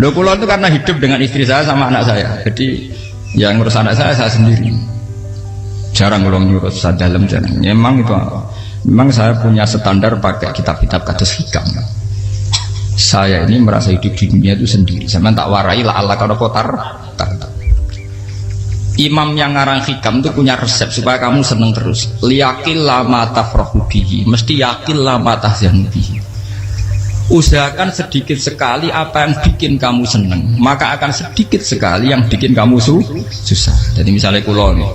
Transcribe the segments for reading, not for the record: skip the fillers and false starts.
Loh kula itu karena hidup dengan istri saya sama anak saya. Jadi yang ngurus anak saya sendiri. Jarang kula ngurus dalam jarang. Memang itu memang saya punya standar pakai kitab-kitab kados hikam. Saya ini merasa hidup di dunia itu sendiri. Saya tak warai la Allah kalau kotar. Imam yang ngarang hikam itu punya resep supaya kamu seneng terus. Liyakil lama tafrahu bihi, mesti yakin lama tahzanu bihi. Usahakan sedikit sekali apa yang bikin kamu seneng, maka akan sedikit sekali yang bikin kamu susah. Jadi misalnya kulo nih,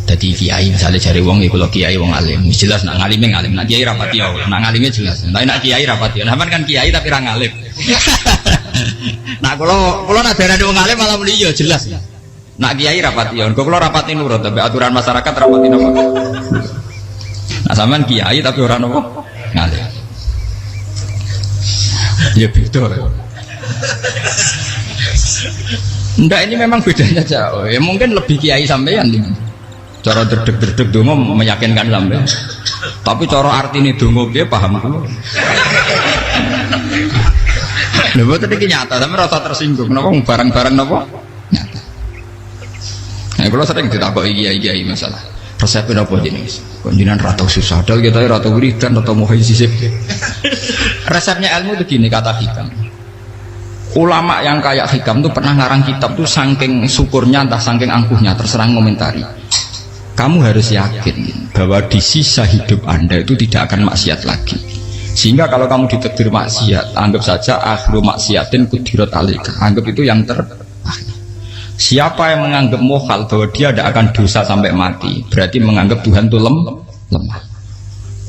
jadi kiai misalnya cari wong, kulo kiai wong alim, jelas nak ngalimnya ngalim, nak kiai rapati ya, nak ngalimnya jelas. Tapi nak kiai rapati, nah kan kiai tapi orang ngalim. Nah kulo nak darah wong alim malah beliau jelas. Nak kiai rapati ya, kalau rapati nurut, tapi aturan masyarakat rapati apa? Nah sampean kiai tapi orang apa? Ngalim. Ya beda. Enggak, ini memang bedanya jauh. Ya mungkin lebih kiai sampean nih. Cara derdek dongo meyakinkan sampean. Tapi cara artine dongo piye paham kulo. Lha boten iki nyata, sampe rasa tersinggung. Napa barang-barang napa? Nyata. Nah, kalau sering ditakoki kiai-kiai masalah resepnya apa jenis? Konjinan ratau susah, dal kita ratau wiridan, ratau muhayyisib. Resepnya ilmu itu gini kata hikam. Ulama yang kayak hikam tuh pernah ngarang kitab tuh saking syukurnya entah saking angkuhnya terserah ngomentari. Kamu harus yakin bahwa di sisa hidup Anda itu tidak akan maksiat lagi. Sehingga kalau kamu ditakdir maksiat, anggap saja akhiru maksiatin kudirat alika. Anggap itu yang terakhir. Siapa yang menganggap mohal bahwa dia tidak akan dosa sampai mati, berarti menganggap Tuhan itu lemah.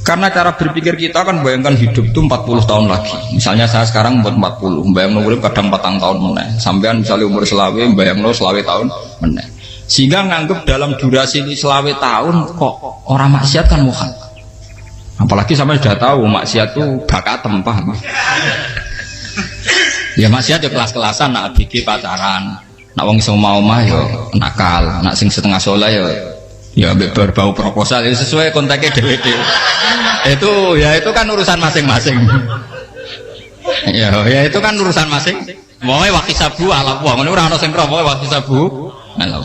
Karena cara berpikir kita kan bayangkan hidup itu 40 tahun lagi. Misalnya saya sekarang buat 40, bayang urip kadang 4 tahun meneh. Sampean misalnya umur selawe, bayang selawe tahun meneh. Sehingga menganggap dalam durasi selawe tahun kok orang maksiat kan mohal. Apalagi sampai sudah tahu maksiat itu bakatem, paham? Ya maksiat ya kelas-kelasan, nak bikin pacaran. Nak wong iso mau mah yo nakal, nak sing setengah soleh ya berbau proposal ya sesuai kontaknya DWD. Itu kan urusan masing-masing. Ya itu kan urusan masing. Moe wakisabu ala wah, ngono ora ana sing ro moe wakisabu. Ala.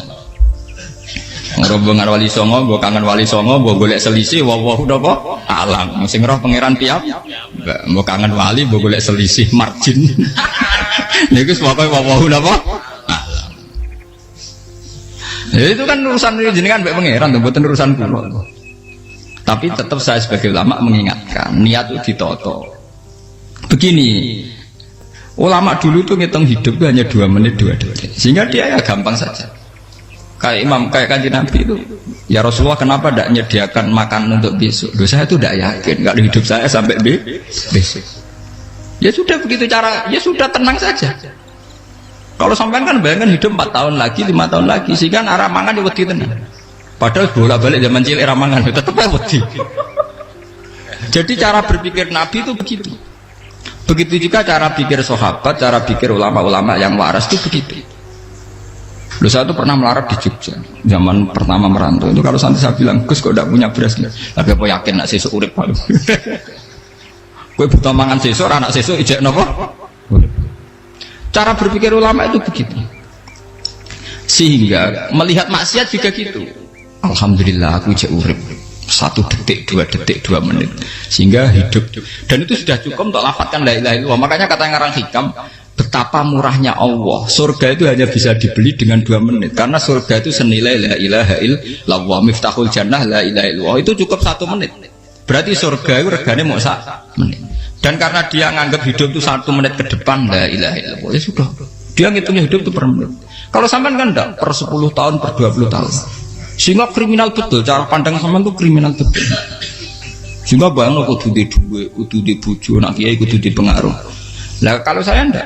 Ngrobongan wali songo, mbok kangen wali songo, mbok golek selisih wawahu napa? Alam. Sing roh pangeran piyam. Mbok kangen wali, mbok golek selisih margin. Niku pokoke wawahu napa? Ya itu kan urusan jenengan mbek pangeran tuh, bukan urusan kula. Tapi tetap saya sebagai ulama mengingatkan, niat itu ditoto. Begini, ulama dulu tuh ngitung hidup itu hanya 2 menit 2 detik, sehingga dia ya gampang saja. Kayak imam, kayak kanjeng Nabi itu, ya Rasulullah kenapa tidak menyediakan makan untuk besok? Loh, saya itu tidak yakin, nggak ada hidup saya sampai besok. Ya sudah begitu cara, ya sudah tenang saja. Kalau sampean kan bayangkan hidup 4 tahun lagi, 5 tahun lagi, sehingga arah mangan ya wedi tenan. Padahal bolak-balik zaman cilik arah mangan tetap wedi. Jadi cara berpikir Nabi itu begitu. Begitu juga cara pikir sahabat, cara pikir ulama-ulama yang waras itu begitu. Loh, saya itu pernah melarat di Jogja zaman pertama merantau itu. Kalau santai saya bilang, Gus kok tidak punya beras nih? Tapi apa yakin nak sesuk urip Pak? Kowe butuh mangan sesuk, anak sesuk ijek napa? Cara berpikir ulama itu begitu. Sehingga melihat maksiat juga gitu. Alhamdulillah aku ijek urip 1 detik, 2 detik, 2 menit. Sehingga hidup. Dan itu sudah cukup untuk lafadzkan la ilaha illallah. Makanya kata yang ngarang hikam, betapa murahnya Allah. Surga itu hanya bisa dibeli dengan 2 menit. Karena surga itu senilai la ilaha illallah. Miftahul jannah la ilaha illallah. Itu cukup 1 menit. Berarti surga itu regane mau 1 menit. Dan karena dia nganggap hidup itu 1 menit ke depan la ilaha illallah, ya sudah. Dia ngitungnya hidup itu per menit. Kalau sampean kan enggak, per 10 tahun, per 20 tahun. Sehingga kriminal betul, cara pandang sampean itu kriminal betul. Sehingga bayang kudu di duwe, kudu di bojo, nak kiai kudu di pengaruh. Lah kalau saya enggak.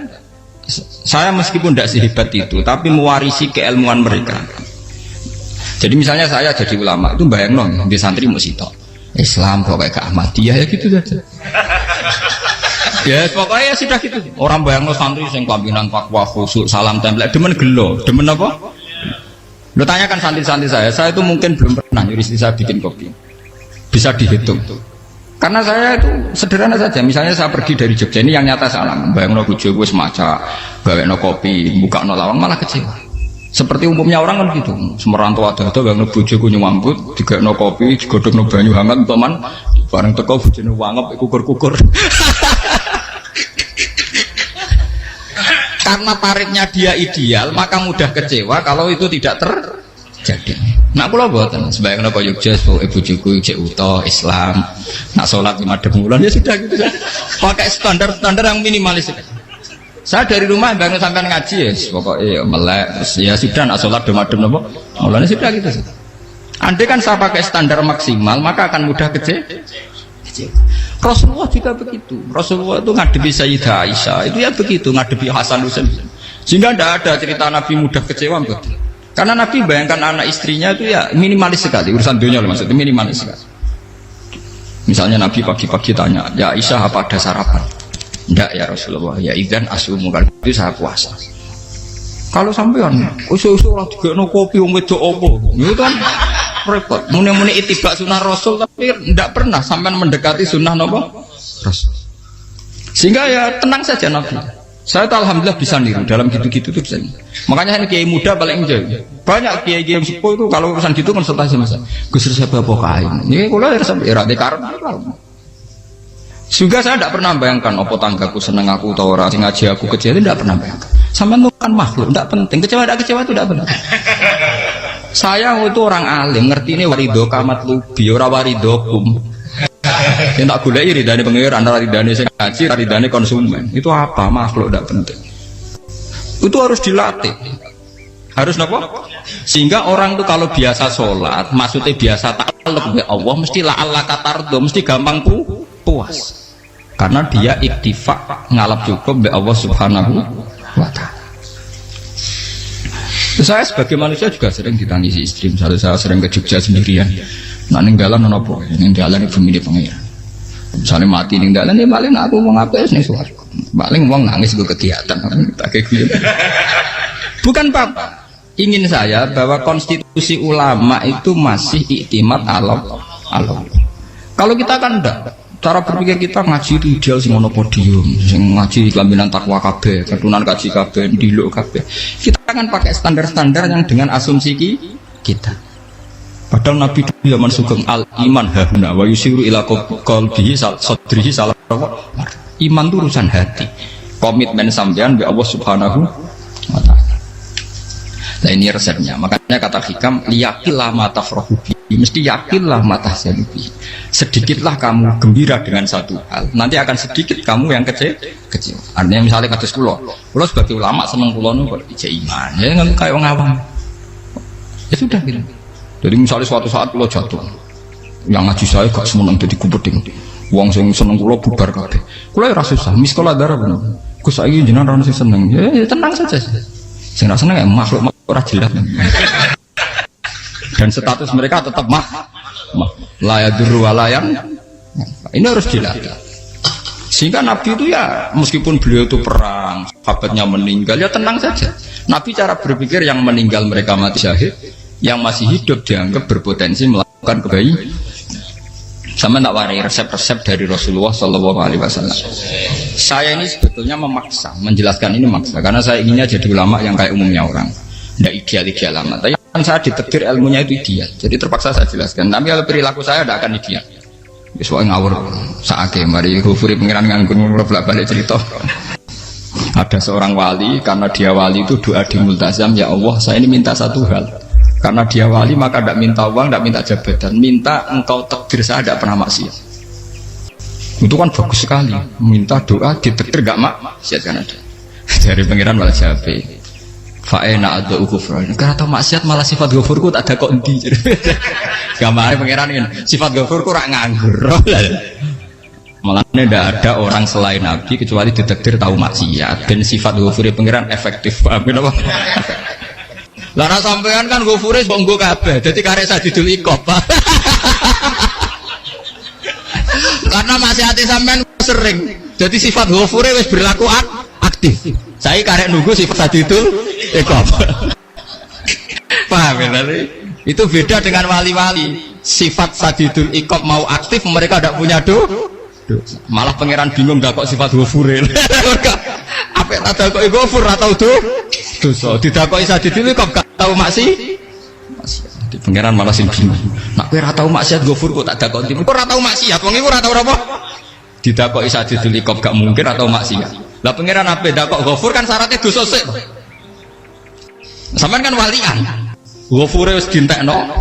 Saya meskipun tidak sehebat itu, tapi mewarisi keilmuan mereka. Jadi misalnya saya jadi ulama itu bayang di santri musitok. Islam pokoknya ke Ahmadiyah ya gitu saja. Ya pokoknya ya sudah gitu. Orang bayang santri yang kelambinan takwa khusyuk salam tempel demen gelo, demen apa? Lo tanyakan santri-santri saya itu mungkin belum pernah nyuri saya bikin kopi. Bisa dihitung. Karena saya itu sederhana saja. Misalnya saya pergi dari Jogja, ini yang nyata salah. Bayangno bojoku wis maca, gawekno kopi, bukakno lawang malah kecewa. Seperti umumnya orang kan gitu. Semerantau ada bayangno bojoku nyuambut, digawekno kopi, digodhogno banyu hangat teman, bareng teko bojone wangep kukur-kukur. Karena tarifnya dia ideal, maka mudah kecewa kalau itu tidak terjadi. Nak kula mboten, sebayangno kaya Jogja bojoku cek utuh Islam, nak salat 5 bulan ya sudah gitu saja. Pakai standar-standar yang minimalis. Saya dari rumah bangun sampai ngaji ya, pokoknya melek, ya sudah nak salat madem napa, mulane sudah gitu saja. Andai kan saya pakai standar maksimal, maka akan mudah kecewa. Rasulullah juga begitu. Rasulullah itu ngadepi Sayyidah Aisyah, itu ya begitu, ngadepi Hasan Husain. Sehingga tidak ada cerita Nabi mudah kecewa betul. Karena Nabi bayangkan anak istrinya itu ya minimalis sekali, urusan dunia maksudnya minimalis sekali. Misalnya Nabi pagi-pagi tanya, ya Aisyah apa ada sarapan? Enggak ya Rasulullah, ya idzan asumu, kalau itu saya puasa. Kalau sampean usul-usul lah juga no kopi wong wedok opo, itu kan repot. Muni-muni itibak sunnah Rasul tapi tidak pernah sampean mendekati sunnah nopo Rasul. Sehingga ya tenang saja Nabi. Saya tuh alhamdulillah bisa niru dalam gitu-gitu tuh bisa. Makanya ini kiai muda paling jauh. Banyak kiai-kiai yang sepuh itu kalau urusan gitu konsultasi sama saya. Gus siapa kain? Ini kalau ada sampai era dekar. Juga saya tidak pernah bayangkan opo tanggaku seneng aku atau orang ngaji aku kecewa itu tidak pernah bayangkan. Sama itu kan makhluk, tidak penting. Kecewa itu tidak benar. Saya itu orang alim, ngerti ini warido kamat lubi, ora waridokum. Yang tak gulai ridane pengiran, ridane sing ngaji, ridane konsumen. Itu apa? Makhluk tidak penting. Itu harus dilatih. Harus apa? Sehingga orang itu kalau biasa sholat, maksudnya biasa takluk ya Allah, mesti la Allah katardo, mesti gampang puas. Karena dia iktifak ngalap cukup be Allah Subhanahu wa ta'ala. Saya sebagai manusia juga sering ditangisi istri. Misalnya saya sering ke Jogja sendirian. Nah ninggalan apa? Ninggalan ibu milih pengira. Misalnya mati ninggalan ya paling aku mau ngapain nih suara. Paling uang nangis gue kegiatan. Bukan apa. Ingin saya bahwa konstitusi ulama itu masih iktimat Allah. Kalau kita kan enggak. Cara berpikir kita ngaji itu ideal sing ono podium, sing ngaji kelaminan takwa kabeh, keturunan kaji kabeh, ndiluk kabeh. Kita akan pakai standar-standar yang dengan asumsi kita. Padahal Nabi zaman sugeng al iman hahuna wa yusiru ila qalbihi sadrihi salah. Iman itu urusan hati. Komitmen sampean be Allah Subhanahu wa taala. Nah ini resepnya. Makanya kata hikam liyakillah mata frohubi, mesti yakinlah mata selubi. Sedikitlah kamu gembira dengan satu hal, nanti akan sedikit kamu yang kecil. Artinya misalnya kados kula sebagai ulama seneng kula nu kok ijek iman, ya nggak kayak orang awam. Ya sudah gitu. Jadi misalnya suatu saat kula jatuh, yang ngaji saya gak semeneng jadi kumpeding. Wong sing seneng kula bubar kabeh. Kula ya ora susah, miskola darah bener. Gus saiki jenengan ora sing seneng. Ya tenang saja. Sing ora seneng ya makhluk ora jelas. Dan status mereka tetap layaduru walayan. Ini harus dilatih. Sehingga Nabi itu ya meskipun beliau itu perang, sahabatnya meninggal ya tenang saja. Nabi cara berpikir yang meninggal mereka mati syahid, yang masih hidup dianggap berpotensi melakukan kebaikan. Sama tak warai resep-resep dari Rasulullah Shallallahu Alaihi Wasallam. Saya ini sebetulnya memaksa, menjelaskan ini maksa, karena saya inginnya jadi ulama yang kayak umumnya orang, tidak ideal amat. Tapi kan saya ditakdir ilmunya itu ideal, jadi terpaksa saya jelaskan. Tapi kalau perilaku saya tidak akan ideal. Soalnya ngawur, saake mari kufuri pengiran nganggur bolak balik cerita. Ada seorang wali, karena dia wali itu doa di multazam, ya Allah saya ini minta satu hal. Karena dia wali maka tidak minta uang, tidak minta jabatan, minta engkau takdir saya tidak pernah maksiat. Itu kan bagus sekali, minta doa ditakdir gak maksiat kan ada. Dari pengiran malah Syafi'i. Fa'ena ada ukufran. Karena tahu maksiat malah sifat ghafurku tak ada kok endi. Gambarnya pengiran ini sifat ghafurku rak nganggur. Malah tidak ada orang selain Nabi kecuali ditakdir tahu maksiat dan sifat ghafuri pengiran efektif. Paham apa? Lara sampean kan ghafure kok nggo kabeh. Dadi karek sadidul ikop. Karena maksiate sampean sering. Jadi sifat ghafure wis berlaku aktif. Saya karek nunggu sifat sadidul ikop. Paham ya? Itu beda dengan wali-wali. sifat sadidul iqab mau aktif, mereka tidak punya dosa. Malah pangeran bingung gak kok sifat ghafuril. Apa tak kok ghafur atau dosa? Didakoki sadidul iqab gak tahu maksiat. Di pangeran malah sing bingung. Nak kowe ora tau maksiat ghafur kok tak dakoki. Kok ora tau maksiat, wong iku ora tau apa? Didakoki sadidul iqab gak mungkin atau maksiat. Lah pangeran apa dakok ghafur kan syaratnya dosa sik. Sampean kan walian. Ghafure wis dientekno.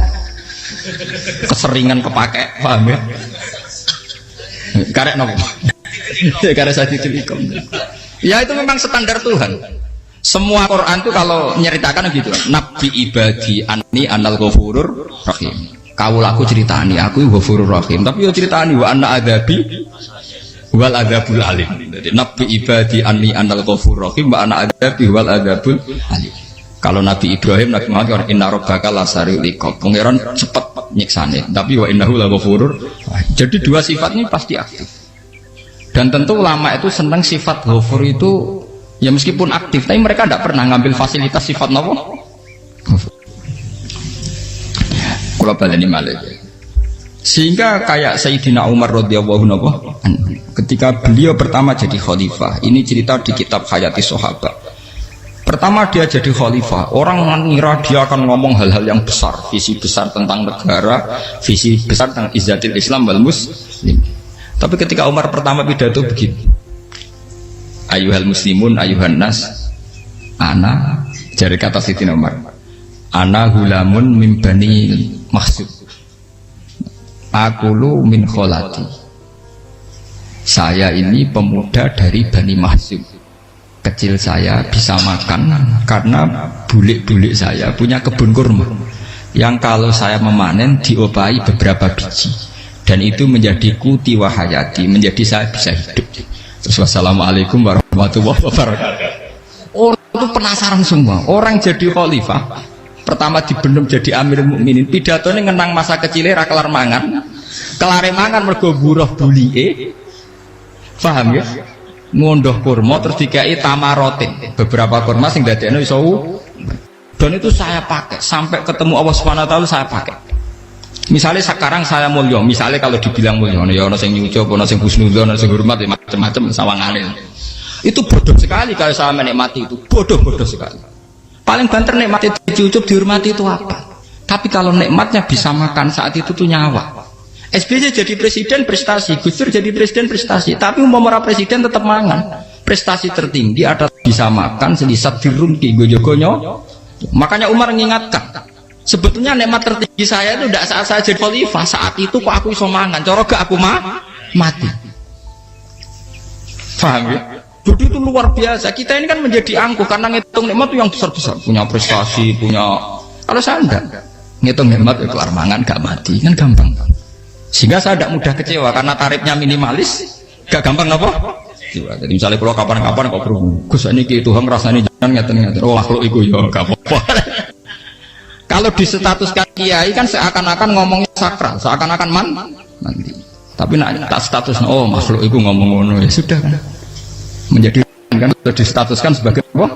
Keseringan kepake, paham ya? Karek nopo? Karek sadidul iqab. Ya itu memang standar Tuhan. Semua Quran itu kalau nyeritakan gitu, Nabi ibadi anni anal ghafurur rahim. Kaulaku ceritani aku ghafurur rahim, tapi yo ceritani wa anna adzabi wal adzabul alim. Jadi Nabi ibadi anni anal ghafurur rahim wa anna adzabi wal adzabul alim. Kalau Nabi Ibrahim, Nabi Muhammad inna rabbaka lasariul iqab. Pangeran cepat nyiksane, tapi wa innahu laghafurur. Jadi dua sifat ini pasti aktif. Dan tentu ulama itu senang sifat ghafur itu ya meskipun aktif, tapi mereka tidak pernah ngambil fasilitas sifat nopo. Kalau baleni malih. Sehingga kayak Sayyidina Umar radhiyallahu anhu, ketika beliau pertama jadi khalifah, ini cerita di kitab Hayati Sahabat. Pertama dia jadi khalifah, orang mengira dia akan ngomong hal-hal yang besar, visi besar tentang negara, visi besar tentang izzatil Islam wal muslim. Tapi ketika Umar pertama pidato begini, ayuhal muslimun ayuhan nas, ana, dari kata Sayyidina Umar, ana hulamun min bani Makhzum, akulu min kholati, saya ini pemuda dari Bani Makhzum. Kecil saya bisa makan karena bulik-bulik saya punya kebun kurma yang kalau saya memanen diopahi beberapa biji, dan itu menjadi kuti wahayati, menjadi saya bisa hidup. Terus wassalamualaikum warahmatullahi wabarakatuh. Orang itu penasaran semua. Orang jadi khalifah pertama dibendem jadi amirul mukminin, pidatonya ngenang masa kecilnya ra kelar mangan, kelare mangan mergo buruh bulike, paham ya? Ngondoh kurma terus dikai tamarotin, beberapa kurma sing dadekno iso, dan itu saya pakai sampai ketemu Allah Subhanahu wa taala. Saya pakai misalnya sekarang saya mulia, misalnya kalau dibilang mulia ya ono sing nyucup, ono sing husnudzon, ono sing hormat, macam-macam sawangane. Itu bodoh sekali kalau saya menikmati itu, bodoh sekali. Paling banter nikmati dicucup, dihormati itu apa? Tapi kalau nikmatnya bisa makan saat itu tuh nyawa. SBY jadi presiden prestasi, Gus Dur jadi presiden prestasi, tapi umpama presiden tetap mangan. Prestasi tertinggi adalah bisa makan selisat dirunki gojo-gonyo. Makanya Umar mengingatkan, sebetulnya nikmat tertinggi saya itu tidak saat saya jadi khalifah, saat itu kok aku iso mangan, cara gak aku mati. Paham ya? Jadi itu luar biasa. Kita ini kan menjadi angkuh karena ngitung nikmat itu yang besar-besar, punya prestasi, punya. Kalau saya enggak ngitung nikmat ya kelar mangan gak mati, kan gampang. Sehingga saya tidak mudah kecewa karena tarifnya minimalis, gak gampang apa? Jadi misalnya kalau kapan-kapan kok berhubung, Gus ini ke Tuhan rasanya jangan ngeten-ngeten. Oh makhluk itu ya gak apa-apa. Kalau disetatuskan kiai kan seakan-akan ngomongnya sakral, seakan-akan mandi. Tapi nak tak status, oh makhluk itu ngomong-ngomong ya sudah kan. Menjadi kan sudah distatuskan sebagai apa?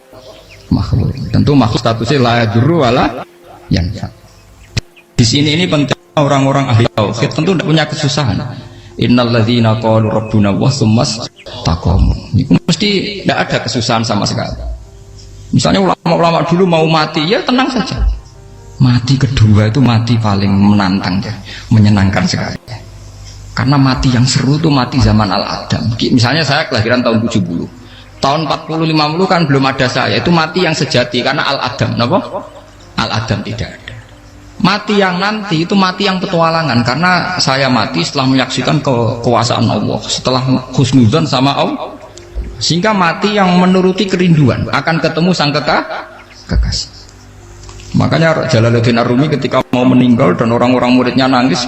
Makhluk. Tentu makhluk statusnya la yadurru wala yanfa. Di sini ini penting. Orang-orang ahli tauhid tentu tidak punya kesusahan. Innalladzina qalu rabbuna wa tsummas taqamu. Itu mesti tidak ada kesusahan sama sekali. Misalnya ulama-ulama dulu mau mati, ya tenang saja. Mati kedua itu mati paling menantang ya, menyenangkan sekali. Karena mati yang seru itu mati zaman Al-Adam. Misalnya saya kelahiran tahun 70. Tahun 40-50 kan belum ada saya. Itu mati yang sejati karena Al-Adam. Kenapa? Al-Adam tidak ada. Mati yang nanti itu mati yang petualangan, karena saya mati setelah menyaksikan kekuasaan Allah, setelah husnudzon sama Allah, sehingga mati yang menuruti kerinduan akan ketemu sang kekasih. Makanya Jalaluddin Ar-Rumi ketika mau meninggal dan orang-orang muridnya nangis,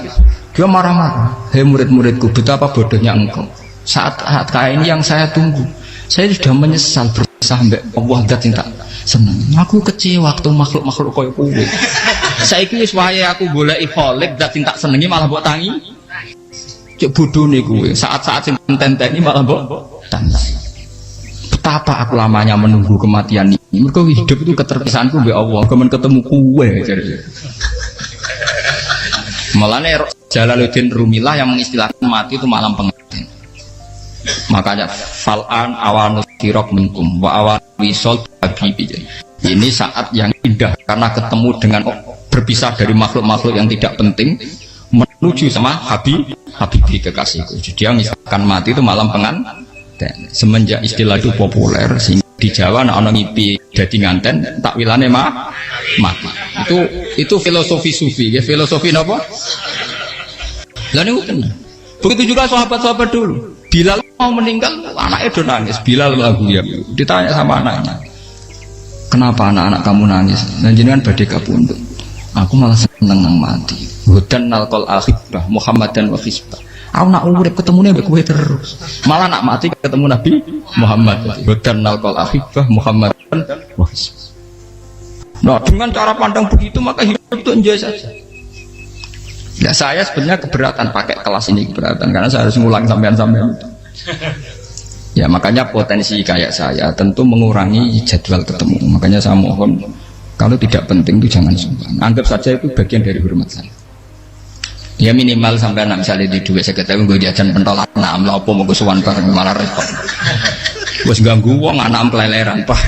dia marah-marah. Hei murid-muridku, betapa bodohnya engkau. Saat kayak ini yang saya tunggu, saya sudah menyesal berusaha sampai Allah dat cinta senang. Aku kecewa waktu makhluk-makhluk koyo kowe. Saiki wis wayahe aku goleki kholik dat cinta senengi malah mbok tangi. Cek bodone kowe. Saat-saat sing tenteni malah mbok tangi. Betapa aku lamanya menunggu kematian ini. Mergo hidup itu keterpisahanku mbek Allah, kemen ketemu kowe. Mulane Jalaluddin Rumilah yang mengistilahkan mati itu malam pengantin. Makanya fal'an awanu kirok minkum wa awan wisol habibi. Ini saat yang indah karena ketemu dengan berpisah dari makhluk-makhluk yang tidak penting menuju sama Habibi kekasihku. Jadi dia misalkan mati itu malam pengantin. Semenjak istilah itu populer sehingga di Jawa ana ngipi dadi nganten takwilane mati. Itu filosofi sufi, ya filosofi napa? Lah niku tenan. Begitu juga sahabat-sahabat dulu. Bilal mau meninggal, anaknya udah nangis. Bilal lagu ya. Ditanya sama anaknya, kenapa anak-anak kamu nangis? Dan jenengan badhe kapundhut. Aku malah seneng nang mati. Hudan nalqal akhibah Muhammadan wa hisbah. Aku nak urip ketemune mbek kowe terus. Malah nak mati ketemu Nabi Muhammad. Hudan nalqal akhibah Muhammadan wa hisbah. Nah, dengan cara pandang begitu maka hidup itu enjoy saja. Ya saya sebenarnya keberatan pakai kelas ini, keberatan karena saya harus ngulang sampean-sampean. Ya makanya potensi kayak saya tentu mengurangi jadwal ketemu. Makanya saya mohon kalau tidak penting itu jangan sumbang. Anggap saja itu bagian dari hormat saya. Ya minimal sampai misalnya di dua sekretari gue jajan pentolan enam lopo mau kesuwan bareng malah repot. Bos ganggu uang anak peleleran pak.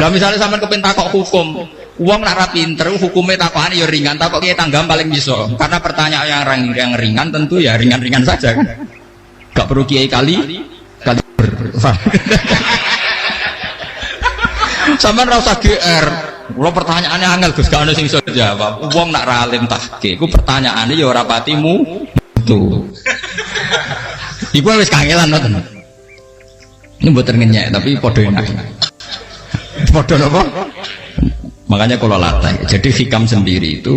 Nah misalnya sampai kepen takok hukum, uang nak pinter hukumnya takokan ya ringan, takok kita tanggam paling bisa. Karena pertanyaan yang ringan tentu ya ringan-ringan saja kan. Gak perlu kiai kali sampai rasa GR. Kalau pertanyaannya angel Gus gak ada sing iso jawab. Wong nak ralim tahke, ku pertanyaannya ya ora patimu itu. Iku wis kangelan ngoten. Ini mboten ngenyek tapi padha enak. Padha napa? Makanya kalau latih. Jadi hikam sendiri itu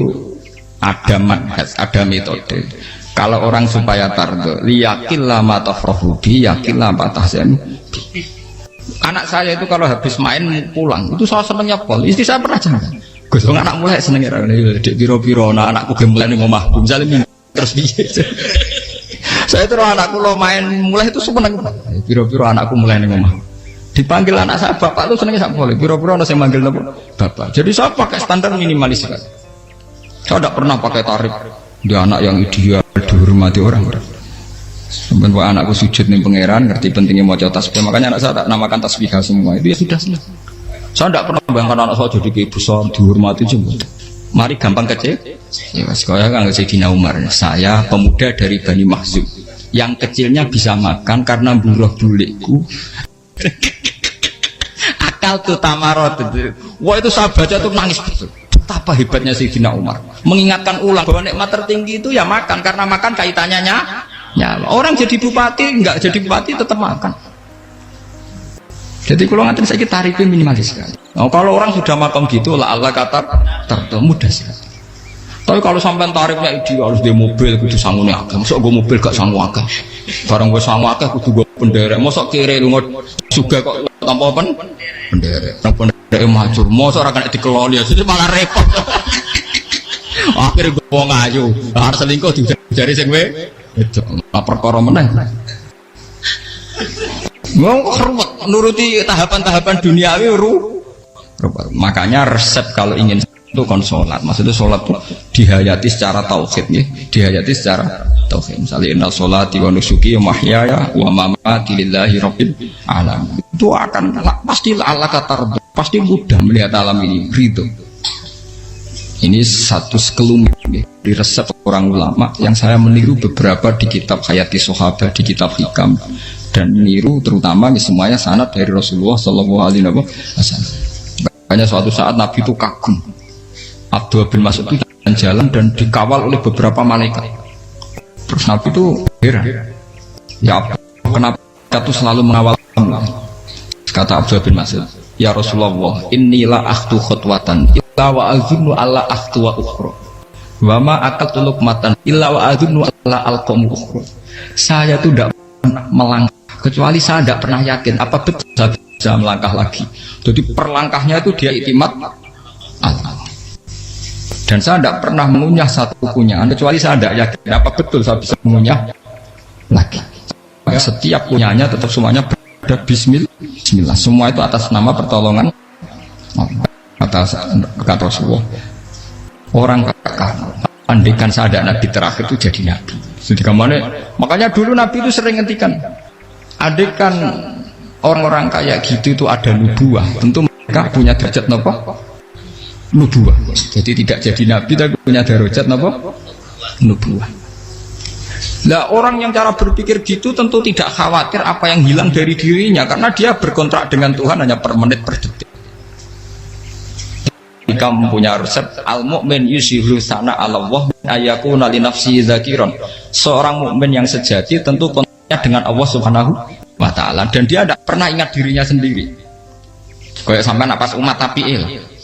ada manhaj, ada metode. Kalau orang supaya tardo, liyakil lama tafrahu bi, yakil lama tahzan. Anak saya itu kalau habis main pulang itu saya senengnya pol. Istri saya pernah jangan. Gus, anak mulai senengnya dek biro-biro, anakku gemulai nih ngomah, misalnya terus biye. Saya itu anakku lo main mulai itu seneng. Biro-biro anakku mulai nih ngomah. Dipanggil anak saya bapak lu senengnya sak boleh. Biro-biro ada yang manggil bapak. Jadi saya pakai standar minimalis kan. Saya tidak pernah pakai tarif. Dia anak yang ideal dihormati orang-orang. Sebenarnya anakku sujud nih pangeran, ngerti pentingnya mau tasbih. Makanya anak saya tak namakan tasbih semua. Itu ya sudah selesai. Saya tidak pernah bayangkan anak saya jadi kayak besar dihormati juga. Mari gampang kecil. Ya sekolah kan Sayyidina Umar. Saya pemuda dari Bani Makhzum. Yang kecilnya bisa makan karena buruh bulikku. Akal tuh tamarot. Wah itu saya baca tuh nangis betul. Betapa hebatnya Sayyidina Umar. Mengingatkan ulang bahwa nikmat tertinggi itu ya makan karena makan kaitannya ya, orang jadi bupati, enggak jadi bupati tetap makan. Jadi kalau ngantin saya tarifnya minimalis sekali. Nah, kalau orang sudah makan gitu, lah Allah kata mudah sekali. Tapi kalau sampai tarifnya ideal harus dia mobil, kudu sanggup agak. Masuk gue mobil gak sanggup agak. Barang gue sanggup agak, kudu gue penderek. Masuk kiri lu juga kok tanpa apa? Penderek. Penderek macur. Masuk orang kena dikeloli, jadi malah repot. Akhirnya gue mau ngayu. Harus selingkuh dijari sing we. Itu perkara meneh. Mau ruwet nuruti tahapan-tahapan duniawi makanya resep kalau ingin itu kon sholat. Maksudnya sholat itu dihayati secara tauhid ya. Dihayati secara tauhid. Misalnya innal sholati wa nusuki wa mahyaya wa mamati lillahi rabbil alamin. Itu akan pasti Allah kata pasti mudah melihat alam ini ridho. Ini satu sekelumit ya, di resep orang ulama yang saya meniru beberapa di kitab Hayati Sahabat, di kitab Hikam, dan meniru terutama semuanya sanad dari Rasulullah Shallallahu Alaihi Wasallam. Makanya suatu saat Nabi itu kagum. Abdullah bin Mas'ud itu jalan dan dikawal oleh beberapa malaikat. Terus Nabi itu heran. Ya kenapa itu selalu mengawal kamu? Kata Abdullah bin Mas'ud, ya Rasulullah, inilah akhtu khutwatan illa wa azunnu alla akhtu wa ukhra wa ma aqaltu luqmatan illa wa azunnu alla alqamu ukhra. Saya itu tidak pernah melangkah kecuali saya tidak pernah yakin apa betul saya bisa melangkah lagi. Jadi perlangkahnya itu dia iktimat Allah. Dan saya tidak pernah mengunyah satu kunyahan kecuali saya tidak yakin apa betul saya bisa mengunyah lagi. Setiap kunyahnya tetap semuanya ada Bismillah, semua itu atas nama pertolongan kata Rasulullah. Orang kakak Andikan saya ada nabi terakhir itu jadi nabi. Jadi makanya dulu nabi itu sering ngendikan, andikan orang-orang kayak gitu itu ada nubuah, tentu mereka punya derajat nopo nubuah. Jadi tidak jadi nabi tapi punya derajat nopo nubuah. Lah orang yang cara berpikir gitu tentu tidak khawatir apa yang hilang dari dirinya, karena dia berkontrak dengan Tuhan hanya per menit per detik. Jika mempunyai resep al-mu'min yusiru sana Allah ayakuna li nafsi dzakiron. Seorang mukmin yang sejati tentu kontaknya dengan Allah Subhanahu wa taala dan dia tidak pernah ingat dirinya sendiri. Kayak sampai napas umat tapi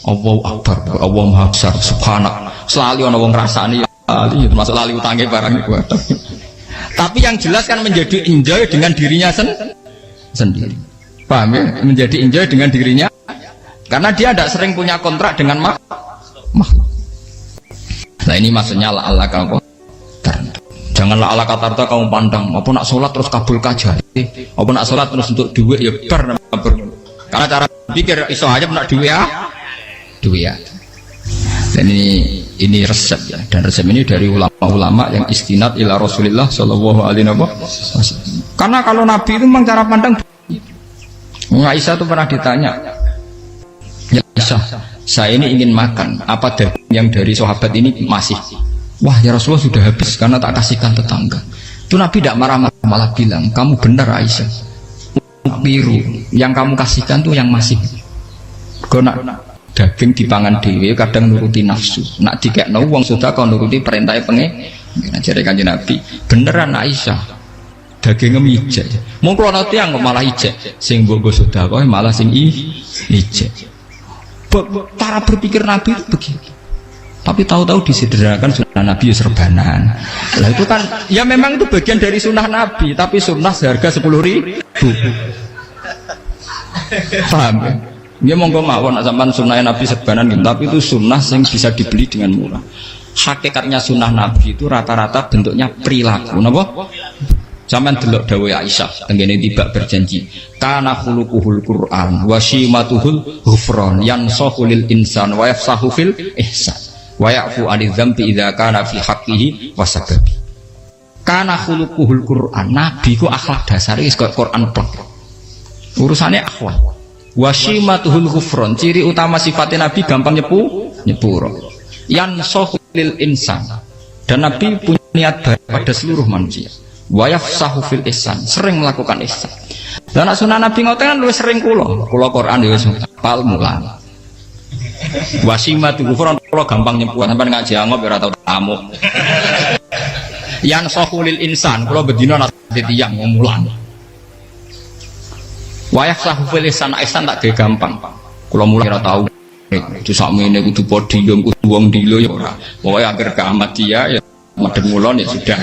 Allahu Akbar, Allah Maha Besar, subhanak. Selalu ana wong ngrasani termasuk lali utange barang iku. Tapi yang jelas kan menjadi enjoy dengan dirinya sendiri. Paham ya? Menjadi enjoy dengan dirinya karena dia tidak sering punya kontrak dengan makhluk. Nah ini maksudnya Allah kamu janganlah Allah kata kamu pandang apa nak sholat terus kabul kajah apa nak sholat terus untuk duit ya ber karena cara pikir iso aja nak duit ya. Dan ini resep ya, dan resep ini dari ulama-ulama yang istinad ila Rasulillah sallallahu alaihi wasallam. Karena kalau Nabi itu memang cara pandang. Aisyah itu pernah ditanya, ya Aisyah, saya ini ingin makan apa daging yang dari sahabat ini masih. Wah ya Rasulullah sudah habis karena tak kasihkan tetangga. Itu Nabi tidak marah-marah, malah bilang, kamu benar Aisyah, biru yang kamu kasihkan tuh yang masih. Kena daging dipangan dewe kadang nuruti nafsu, nak dikekno wong sudah kau nuruti perintahnya jadi kanjeng Nabi beneran Aisyah dagingnya ijek mau kalau nanti yang malah ijek sing bogo sudah kau malah sing ijek. Cara berpikir Nabi itu begitu, tapi tahu-tahu disederhanakan sunnah Nabi serbanan. Lah itu kan ya memang itu bagian dari sunnah Nabi, tapi sunnah seharga 10.000. Paham ya? Dia monggo mawon sampean sunnah Nabi serbanan gitu, tapi itu sunnah yang bisa dibeli dengan murah. Hakikatnya sunnah Nabi itu rata-rata bentuknya perilaku, napa? Sampean delok dawuh Aisyah tengene tiba berjanji, kana khuluquhul Qur'an wa shimatuhul ghufran yansahu lil insan wa yafsahu fil ihsan wa ya'fu 'anil dzambi idza kana fi haqqihi wa sababi. Kana khuluquhul Qur'an, Nabi ku akhlak dasare wis kaya Quran plek. Urusane akhlak. Wasimatuhul ghufron, ciri utama sifatnya Nabi gampang nyepuro. Yansahu lil insan, dan Nabi punya niat baik pada seluruh manusia. Wa yafsahu fil ihsan, sering melakukan ihsan. Dan sunnah Nabi ngoten kan luwih sering kula Quran ya wis hafal mulang. Wasimatuhul ghufron kula gampang nyepuro, sampeyan ngaji angop ora tau tamu. Yansahu lil insan, kula bedina nate tiyang mulang. Wayah sahufil ihsan tak gawe gampang. Kula mulai ora tau itu sakmene kudu podium kudu wong dilo ya ora. Pokoke akhir kiamat dia ya madhep mulon ya sudah.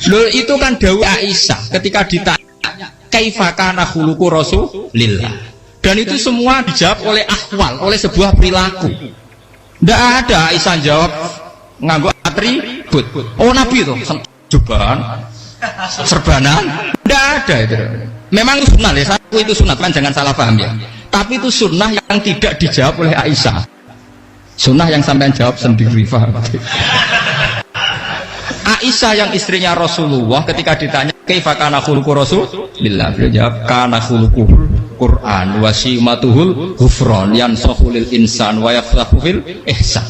Loh itu kan dawuh Aisyah ketika ditanya kaifa kana khuluqu Rasulillah. Dan itu semua dijawab oleh ahwal, oleh sebuah perilaku. Ndak ada Aisyah jawab nganggo atribut. Oh Nabi itu jubahan serbanan, tidak ada itu. Memang itu sunnah ya, satu itu sunnah kan, jangan salah paham ya. Tapi itu sunnah yang tidak dijawab oleh Aisyah. Sunnah yang sampai jawab sendiri, paham? Aisyah yang istrinya Rasulullah ketika ditanya kaifa kana khuluqu Rasulillah, beliau jawab kana khuluquhul Qur'an wa simatuhul ghufran yansahu lil insan wa yafsahu fil ihsan.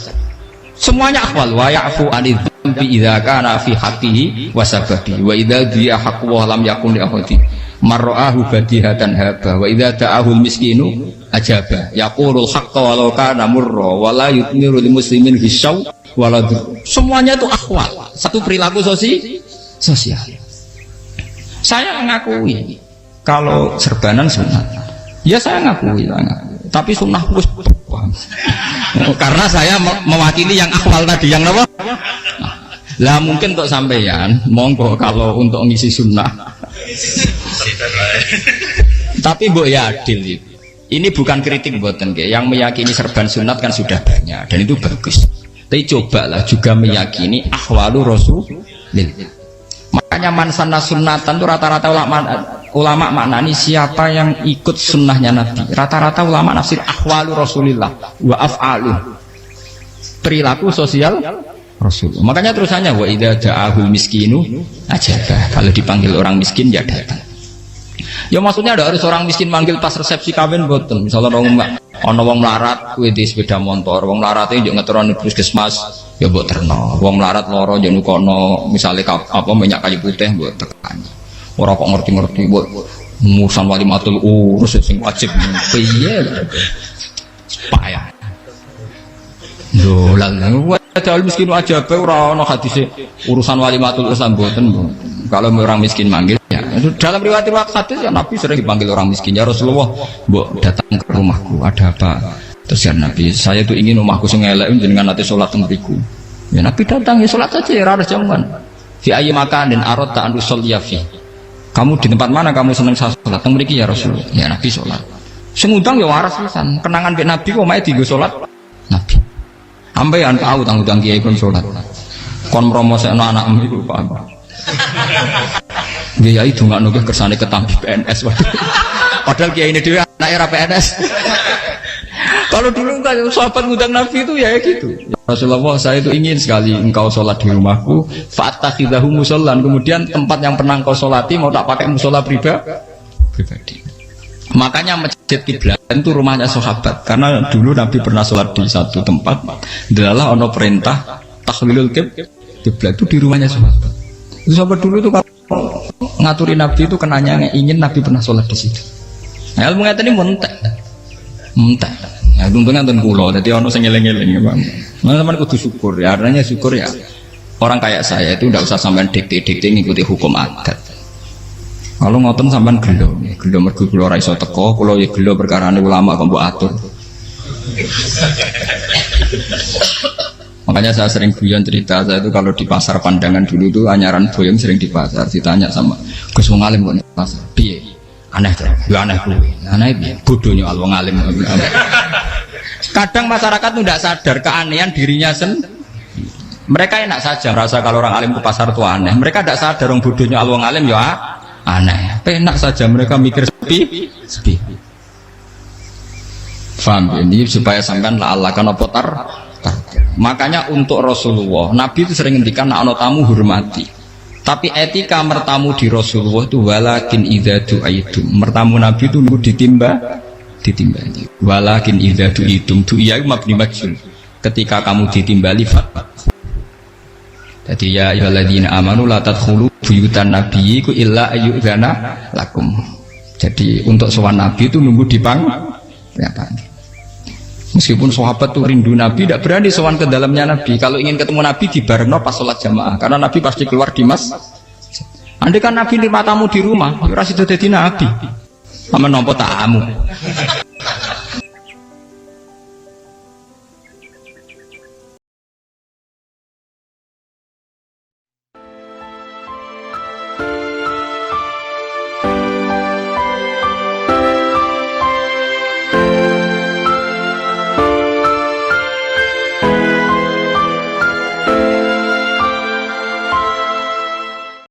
Semuanya akwal wa ya'fu 'anil dzambi idza kana fi haqqihi wa sababi wa idza dia haqqu wa lam yakun li ahadi marra'ahu badihatan haba wa idza ta'ahul miskinu ajaba yaqulul haqqa walau kana murra wa la yutmiru lil muslimin hisau wala. Semuanya itu akwal, satu perilaku sosial. Saya mengakui kalau serbanan sunnah, ya saya ngakui. Tapi sunnah wis karena saya mewakili yang akwal tadi yang apa? Lah mungkin untuk sampeyan monggo kalau untuk ngisi sunnah. Tapi mbok ya adil. Ini bukan kritik mboten nggih. Yang meyakini serban sunat kan sudah banyak dan itu bagus. Tapi cobalah juga meyakini ahwalu Rasulillah. Makanya mansanna sunnatan itu rata-rata ulama maknani siapa yang ikut sunnahnya Nabi. Rata-rata ulama nafsir ahwalu Rasulillah wa af'alu. perilaku sosial Rasul. Makanya terusannya wa idza ja'ahul miskinu ajabah. Kalau dipanggil orang miskin ya datang. Ya maksudnya ada harus orang miskin manggil pas resepsi kawin boten. Misalnya ana wong melarat kuwi di sepeda motor, wong melarat iki yo ngeteroni puskesmas ya mbok terno. Wong melarat lara yo nukono misale apa minyak kayu putih mbok tekani. Ora kok ngerti-ngerti mbok musan walimatul urus sing wajib piye. Payah. Dolan padahal miskin aja be ora ana hadise urusan walimatul urus mboten. Kalau orang miskin manggil ya. Dalam riwayat hadis ya Nabi sering dipanggil orang miskin. Ya Rasulullah, mbok datang ke rumahku, ada apa? Terus ya Nabi, saya tuh ingin rumahku sing elek jenengan nanti salat teng mriku. Ya Nabi datang ya salat saja ya ora jaman. Fi ayyi makanin aradta an usolliya fi. Kamu di tempat mana kamu seneng salat teng mriki ya Rasulullah. Ya Nabi salat. Sing ngundang ya waras pisan. Kenangan mbek Nabi kok mae dienggo salat Nabi. Ampean tahu tanggung kiai kon salat. Kon promosekno anakmu iku paham. Kiai itu nggak nunggu kersane ketampi PNS. Padahal kiai ini dia anak era PNS. Kalau dulu kan sahabat ngundang Nabi itu ya gitu. Rasulullah, saya itu ingin sekali engkau sholat di rumahku. Fatakhidahu musollan. Kemudian tempat yang pernah engkau sholati mau tak pakai musola pribadi. Makanya masjid kiblat itu rumahnya sahabat. Karena dulu Nabi pernah sholat di satu tempat. Adalah ono perintah takhlilul kiblat itu di rumahnya sahabat. Itu sahabat dulu itu kalau ngaturi Nabi itu kenanya ingin Nabi pernah sholat di situ. Nah, ilmu ngeten ini mentek. Ya untungnya nonton kulo, jadi ono sing eling-eling ya Bang. Nah, teman kudu syukur ya, artinya syukur ya. Orang kayak saya itu tidak usah sampean dikte-dikte ngikuti hukum adat. Kalau ngoten sampean gelo mergo kula ora iso teko, kula ya gelo perkarane ulama kok mbok atur. Makanya saya sering guyon cerita, saya itu kalau di pasar Pandangan dulu tuh anyaran boyong sering di pasar, ditanya sama Gus wong alim kok di pasar, piye? Aneh tuh, ya aneh kuwi. Aneh piye? Bodohnya al wong alim. Kadang masyarakat tuh tidak sadar keanehan dirinya sendiri. Mereka enak saja merasa kalau orang alim ke pasar itu aneh. Mereka tidak sadar orang bodohnya al wong alim ya aneh. Enak saja mereka mikir sepi. Faham ini supaya sampean la Allah kan apa tar. Makanya untuk Rasulullah, Nabi itu sering ngendikan nak ana tamu hormati. Tapi etika mertamu di Rasulullah itu walakin idza du'aitum. Mertamu Nabi itu nunggu ditimbali. Walakin idza du'itum du'iya mabni majhul. Ketika kamu ditimbali fatwa. Jadi ya ayyuhalladzina amanu la tadkhulu buyutan nabiyyi illa ayyudzana lakum. Jadi untuk sowan Nabi itu nunggu dipanggil. Meskipun sahabat tuh rindu Nabi, tidak berani sowan ke dalamnya Nabi. Kalau ingin ketemu Nabi di barno pas sholat jamaah, karena Nabi pasti keluar di mas. Andai kan Nabi nerima tamu di rumah, rasidu jadi Nabi. Sama nompo tamu.